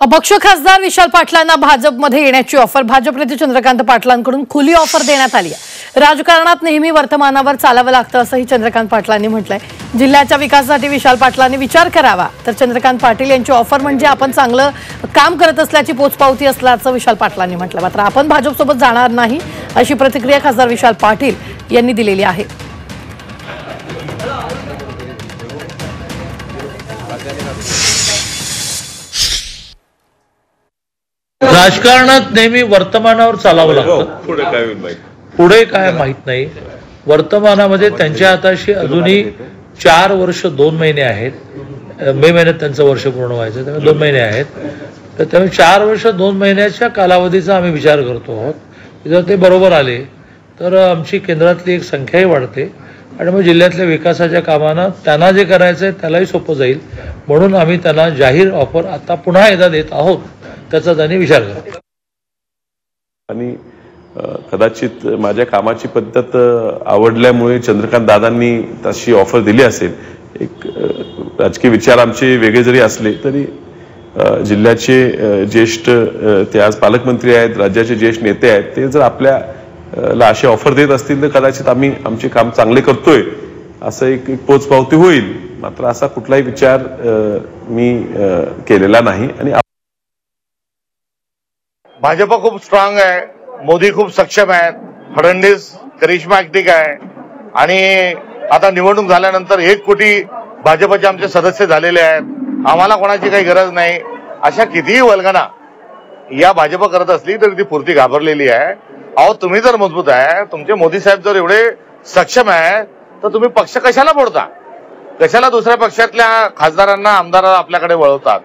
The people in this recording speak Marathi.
अपक्ष खासदार विशाल पाटलांना भाजपमध्ये येण्याची ऑफर भाजप नेते चंद्रकांत पाटलांकडून खुली ऑफर देण्यात आली आहे। राजकारणात नेहमी वर्तमानावर चालावं लागतं असंही चंद्रकांत पाटलांनी म्हटलंय। जिल्ह्याच्या विकासासाठी विशाल पाटलांनी विचार करावा, तर चंद्रकांत पाटील यांची ऑफर म्हणजे आपण चांगलं काम करत असल्याची पोचपावती असल्याचं विशाल पाटलांनी म्हटलं। मात्र आपण भाजपसोबत जाणार नाही अशी प्रतिक्रिया खासदार विशाल पाटील यांनी दिलेली आहे। राजकारणात नेहमी वर्तमानावर चालावं लागतं, पुढे काय माहित नाही। वर्तमानामध्ये त्यांच्या हाताशी अजूनही 4 वर्ष 2 महिने आहेत। मे महिन्यात त्यांचं वर्ष पूर्ण व्हायचं, त्यामुळे 2 महिने आहेत। तर त्यामुळे 4 वर्ष 2 महिन्याच्या कालावधीचा आम्ही विचार करतो आहोत। जर ते बरोबर आले तर आमची केंद्रातली एक संख्याही वाढते आणि मग जिल्ह्यातल्या विकासाच्या कामांना त्यांना जे करायचं आहे त्यालाही सोपं जाईल, म्हणून आम्ही त्यांना जाहीर ऑफर आता पुन्हा एकदा देत आहोत, त्याचा त्यांनी विचार करा। आणि कदाचित माझ्या कामाची पद्धत आवडल्यामुळे चंद्रकांत दादांनी तशी ऑफर दिली असेल। एक राजकीय विचार आमचे वेगळे जरी असले तरी जिल्ह्याचे ज्येष्ठ ते आज पालकमंत्री आहेत, राज्याचे ज्येष्ठ नेते आहेत, ते जर आपल्याला अशी ऑफर देत असतील तर कदाचित आम्ही आमचे काम चांगले करतोय असं एक पोचपावती होईल। मात्र असा कुठलाही विचार मी केलेला नाही। आणि भाजप खूप स्ट्रॉंग आहे, मोदी खूप सक्षम आहेत, फडणवीस करिश्मॅटिक आहे आणि आता निवडणूक झाल्यानंतर 1 कोटी भाजपचे आमचे सदस्य झालेले आहेत। आम्हाला कोणाची काही गरज नाही। अशा कितीही वल्गना या भाजप करत असली तरी ती पुरती घाबरलेली आहे। अहो, तुम्ही जर मजबूत आहे, तुमचे मोदी साहेब जर एवढे सक्षम आहे, तर तुम्ही पक्ष कशाला फोडता? कशाला दुसऱ्या पक्षातल्या खासदारांना आमदारांना आपल्याकडे वळवतात?